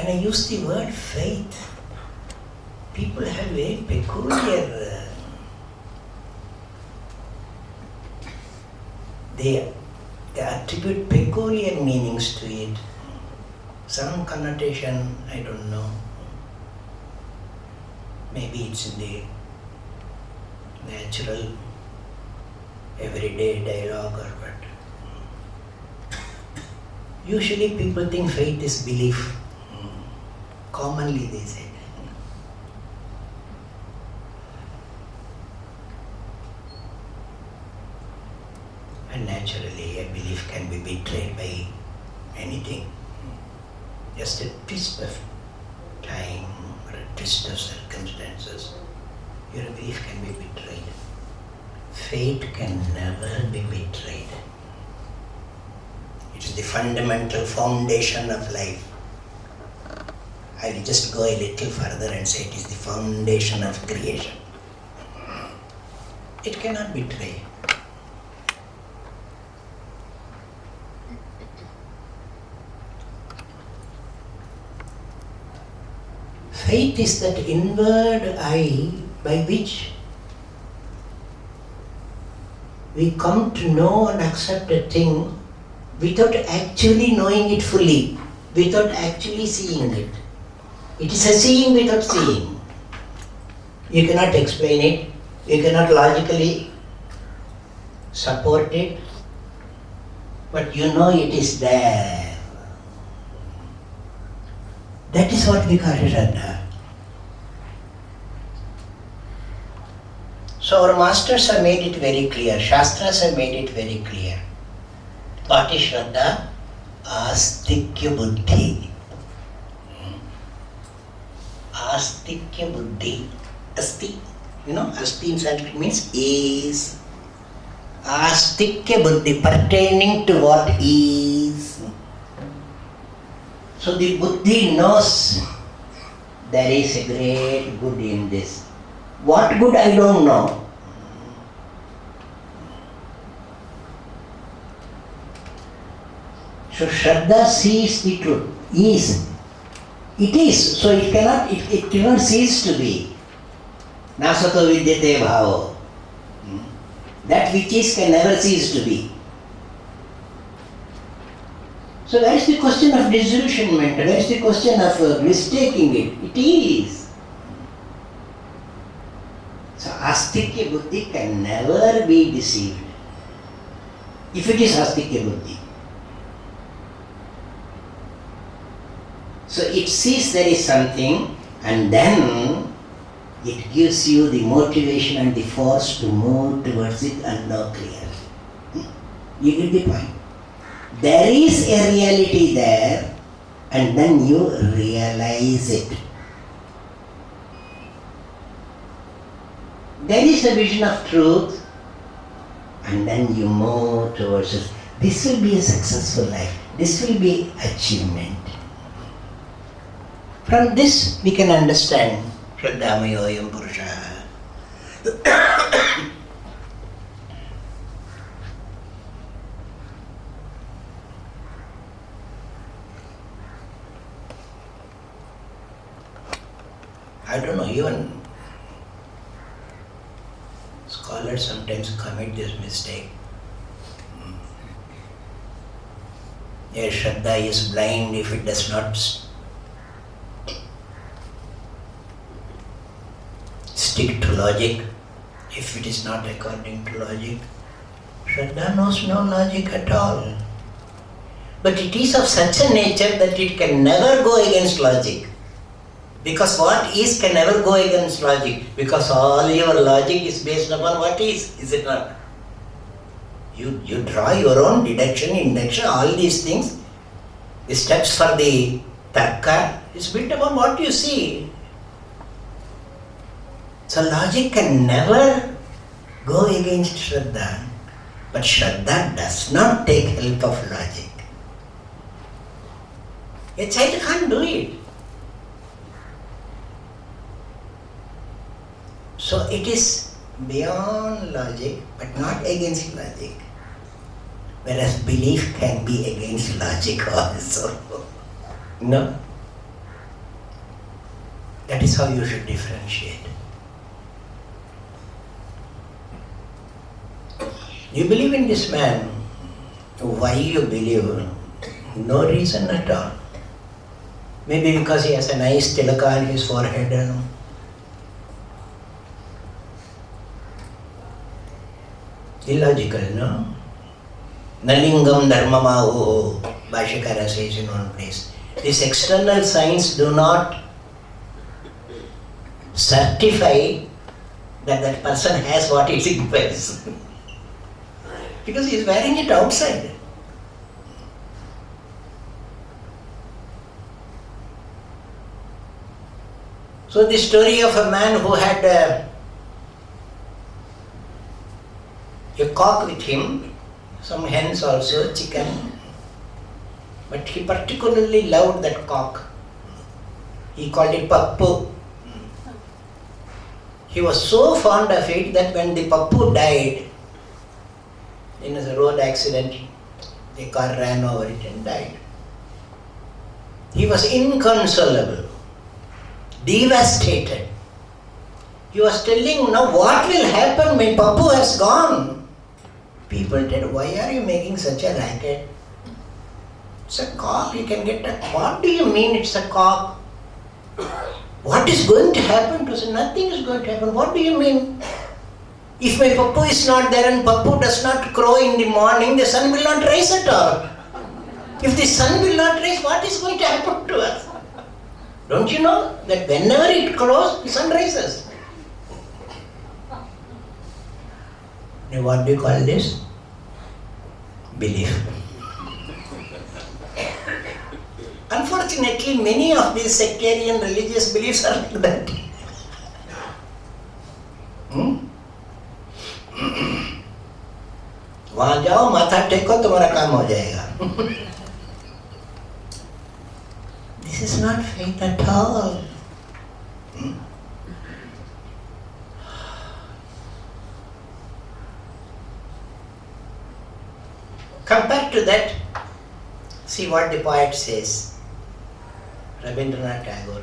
When I use the word faith, people have very peculiar, they attribute peculiar meanings to it. Some connotation, I don't know. Maybe it's in the natural, everyday dialogue or what. Usually people think faith is belief. Commonly they say. And naturally a belief can be betrayed by anything. Just a twist of time or a twist of circumstances, your belief can be betrayed. Faith can never be betrayed. It is the fundamental foundation of life. I will just go a little further and say it is the foundation of creation. It cannot betray. Faith is that inward eye by which we come to know and accept a thing without actually knowing it fully, without actually seeing it. It is a seeing without seeing. You cannot explain it, you cannot logically support it, but you know it is there. That is what we call Shraddha. So our masters have made it very clear, Shastras have made it very clear. What is Shraddha? Astikya buddhi. Astikya buddhi. Asti. You know, asti in Sanskrit means is. Astikya buddhi, pertaining to what is. So the buddhi knows there is a great good in this. What good I don't know. So Shraddha sees the truth. Is. It is. So it cannot cease to be. Nasato vidyate bhavo. That which is can never cease to be. So where is the question of disillusionment? Where is the question of mistaking it? It is. So astikya buddhi can never be deceived. If it is astikya buddhi. So it sees there is something and then it gives you the motivation and the force to move towards it and know clearly. You get the point? There is a reality there and then you realize it. There is a vision of truth and then you move towards it. This will be a successful life. This will be achievement. From this we can understand Shraddhamayoyam Purusha. I don't know, even scholars sometimes commit this mistake. A Shraddha is blind if it does not stick to logic, if it is not according to logic. Shraddha knows no logic at all. But it is of such a nature that it can never go against logic. Because what is can never go against logic. Because all your logic is based upon what is it not? You draw your own deduction, induction, all these things. The steps for the tarka is built upon what you see. So logic can never go against Shraddha. But Shraddha does not take help of logic. A child can't do it. So it is beyond logic, but not against logic. Whereas belief can be against logic also. No? That is how you should differentiate. You believe in this man. Why you believe? No reason at all. Maybe because he has a nice tilaka on his forehead. Illogical, no? Nalingam dharmamaho, Bhashikara says in one place. These external signs do not certify that that person has what it signifies. Because he is wearing it outside. So the story of a man who had a cock with him, some hens also, chicken, but he particularly loved that cock. He called it Pappu. He was so fond of it that when the Pappu died in a road accident, the car ran over it and died. He was inconsolable, devastated. He was telling, now what will happen when Pappu has gone? People said, why are you making such a racket? It's a cock, you can get a... What do you mean it's a cock? What is going to happen to us? Nothing is going to happen. What do you mean? If my Pappu is not there and Pappu does not crow in the morning, the sun will not rise at all. If the sun will not rise, what is going to happen to us? Don't you know that whenever it crows, the sun rises? Now what do you call this? Belief. Unfortunately, many of these sectarian religious beliefs are like that. वहाँ जाओ माथा टेको तुम्हारा काम हो जाएगा. This is not faith at all. Compared to that, see what the poet says, Rabindranath Tagore.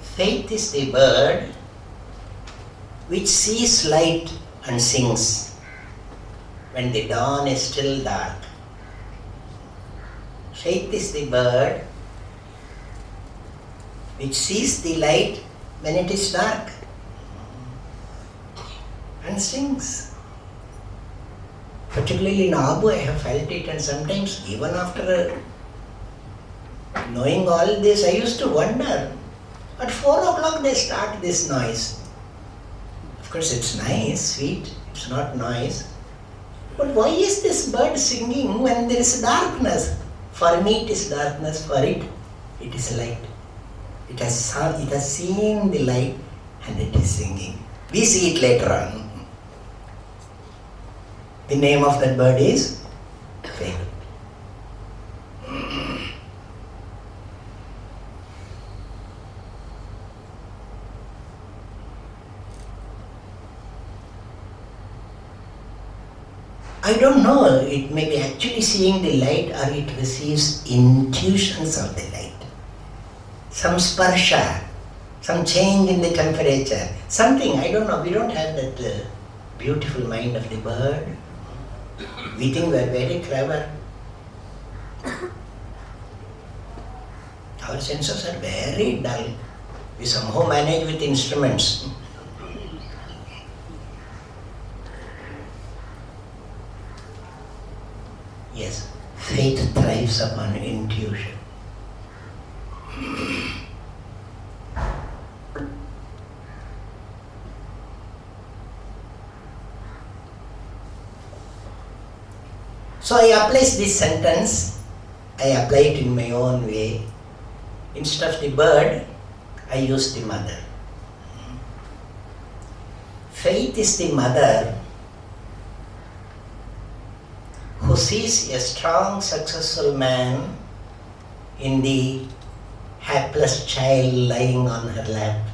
Faith is the bird which sees light and sings when the dawn is still dark. Faith is the bird which sees the light when it is dark and sings. Particularly in Abu, I have felt it, and sometimes even after knowing all this, I used to wonder, at 4 o'clock they start this noise. Of course it's nice, sweet, it's not noise. But why is this bird singing when there is darkness? For me it is darkness, for it is light. It has seen the light and it is singing. We see it later on. The name of that bird is faith. I don't know, it may be actually seeing the light or it receives intuitions of the light. Some sparsha, some change in the temperature, something, I don't know, we don't have that beautiful mind of the bird. We think we are very clever. Our senses are very dull. We somehow manage with instruments. Yes, faith thrives upon intuition. So I apply this sentence, I apply it in my own way. Instead of the bird, I use the mother. Faith is the mother who sees a strong, successful man in the hapless child lying on her lap.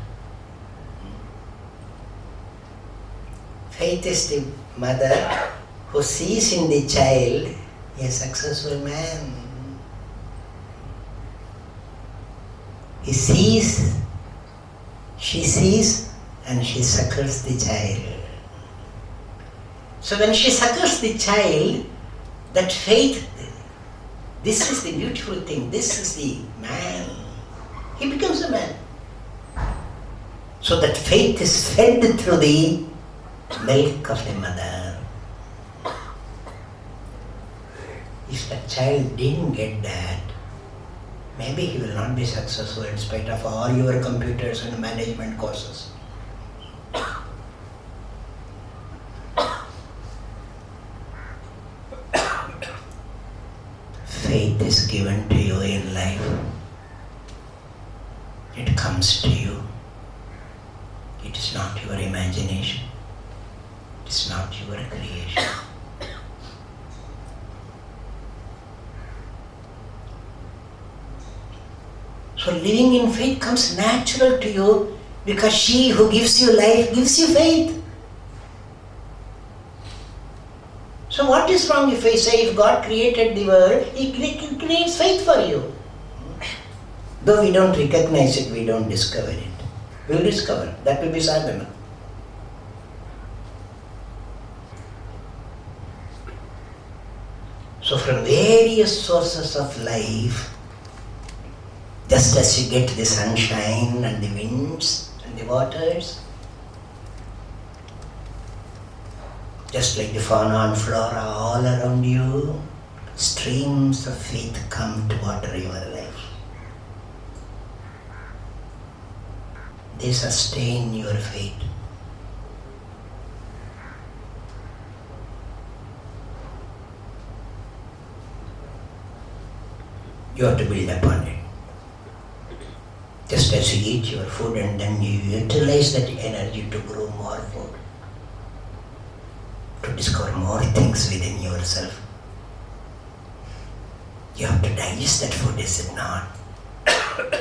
Faith is the mother who sees in the child a successful man. He sees, she sees, and she suckles the child. So when she suckles the child, that faith, this is the beautiful thing, this is the man. He becomes a man. So that faith is fed through the milk of the mother. If the child didn't get that, maybe he will not be successful in spite of all your computers and management courses. Faith is given to you in life. It comes to you. It is not your imagination. It is not your creation. So living in faith comes natural to you because she who gives you life gives you faith. So what is wrong if I say if God created the world, He creates faith for you? Though we don't recognize it, we don't discover it. We will discover. That will be sadhana. So from various sources of life, just as you get the sunshine and the winds and the waters, just like the fauna and flora all around you, streams of faith come to water your life. They sustain your faith. You have to build upon it. Just as you eat your food and then you utilize that energy to grow more food, to discover more things within yourself. You have to digest that food, is it not?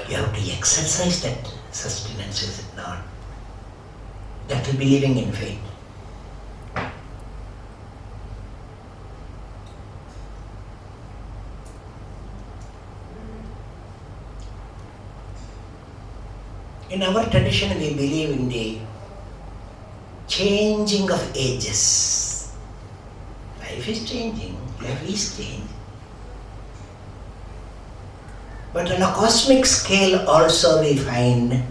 You have to exercise that sustenance, is it not? That will be living in faith. In our tradition, we believe in the changing of ages. Life is changing, life is changing. But on a cosmic scale also we find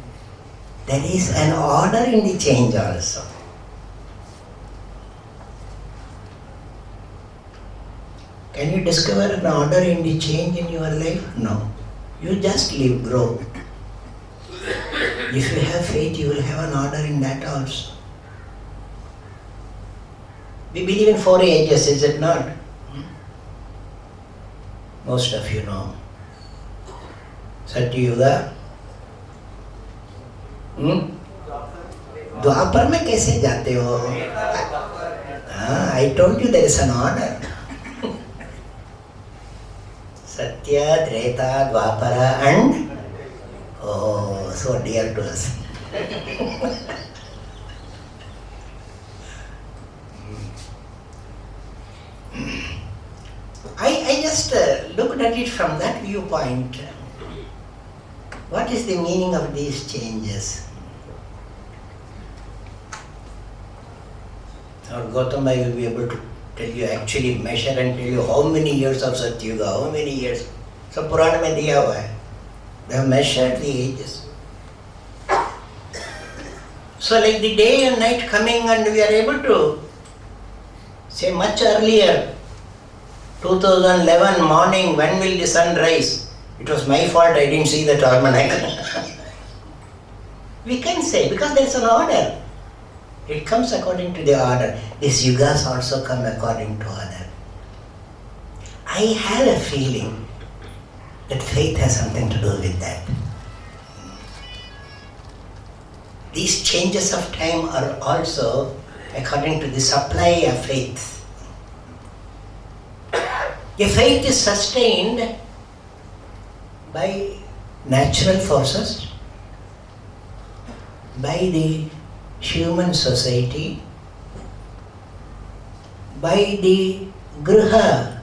there is an order in the change also. Can you discover an order in the change in your life? No. You just live, grow. If you have faith, you will have an order in that also. We believe in 4 ages, is it not? Most of you know. Satyuga. द्वापर में कैसे जाते हो? I told you there is an order. Satya, Treta, Dwapara and oh, so dear to us. I just looked at it from that viewpoint. What is the meaning of these changes? Now Gautam Bhai will be able to tell you, actually measure and tell you how many years of Satyuga, how many years. So Purana mein diya hua hai. They have measured the ages. So like the day and night coming, and we are able to say much earlier, 2011 morning, when will the sun rise? It was my fault, I didn't see that almanac. We can say, because there is an order. It comes according to the order. These yugas also come according to order. I have a feeling that faith has something to do with that. These changes of time are also according to the supply of faith. If faith is sustained by natural forces, by the human society, by the griha,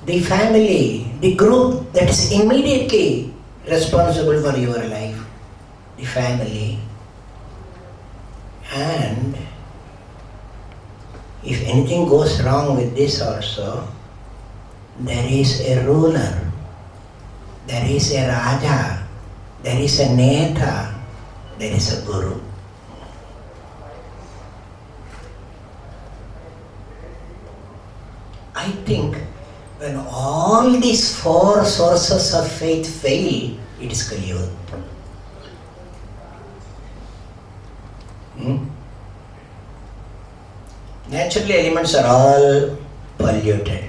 the family, the group that is immediately responsible for your life, the family, and if anything goes wrong with this also, there is a ruler, there is a Raja, there is a Neta, there is a Guru. I think when all these four sources of faith fail, it is Kali Yuga. Naturally, elements are all polluted.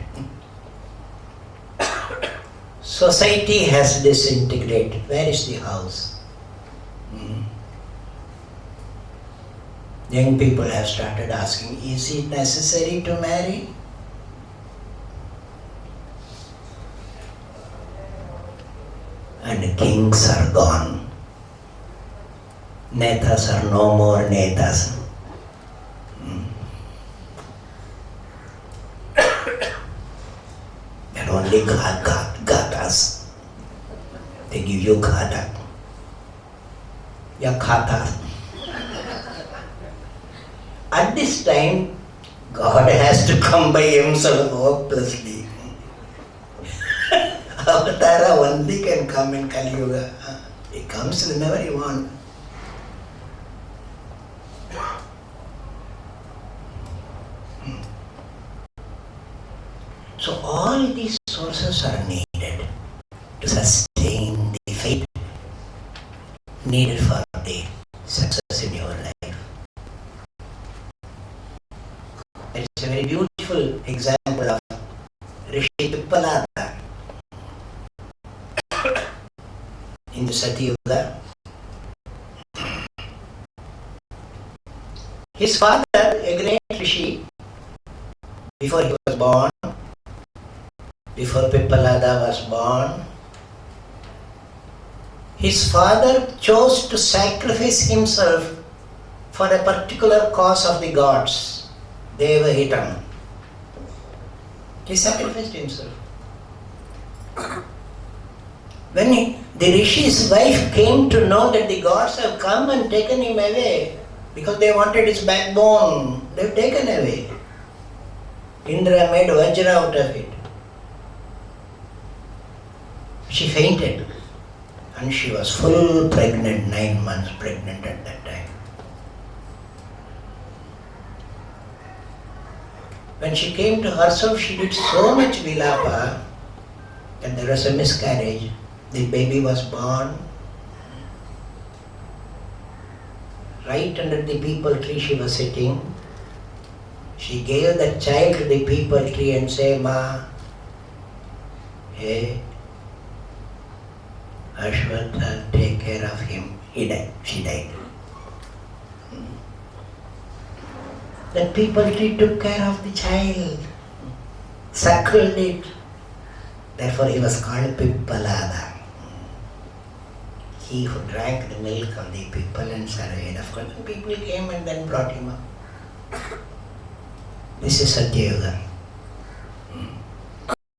Society has disintegrated. Where is the house? Young people have started asking, is it necessary to marry? And the kings are gone. Netas are no more netas. They're only gatas. They give you gata. Ya khata. At this time, God has to come by himself hopelessly. Avatara only can come in Kali Yuga. He comes whenever he wants. So all these sources are needed to sustain the faith needed for the success in your life. There is a very beautiful example of Rishi Pippalada in the Satyuga. His father, a great Rishi, before he was born, before Pippalada was born, his father chose to sacrifice himself for a particular cause of the gods, Deva Hitam. He sacrificed himself. When the Rishi's wife came to know that the gods have come and taken him away, because they wanted his backbone, they've taken away. Indra made Vajra out of it. She fainted, and she was full pregnant, 9 months pregnant at that time. When she came to herself, she did so much vilapa that there was a miscarriage. The baby was born. Right under the peepal tree she was sitting. She gave the child to the peepal tree and said, Ma, hey, Ashwatha, take care of him. He died. She died. That peepal tree took care of the child, suckled it. Therefore he was called Pippalada. He who drank the milk of the people and surveyed. Of course, people came and then brought him up. This is Satyuga.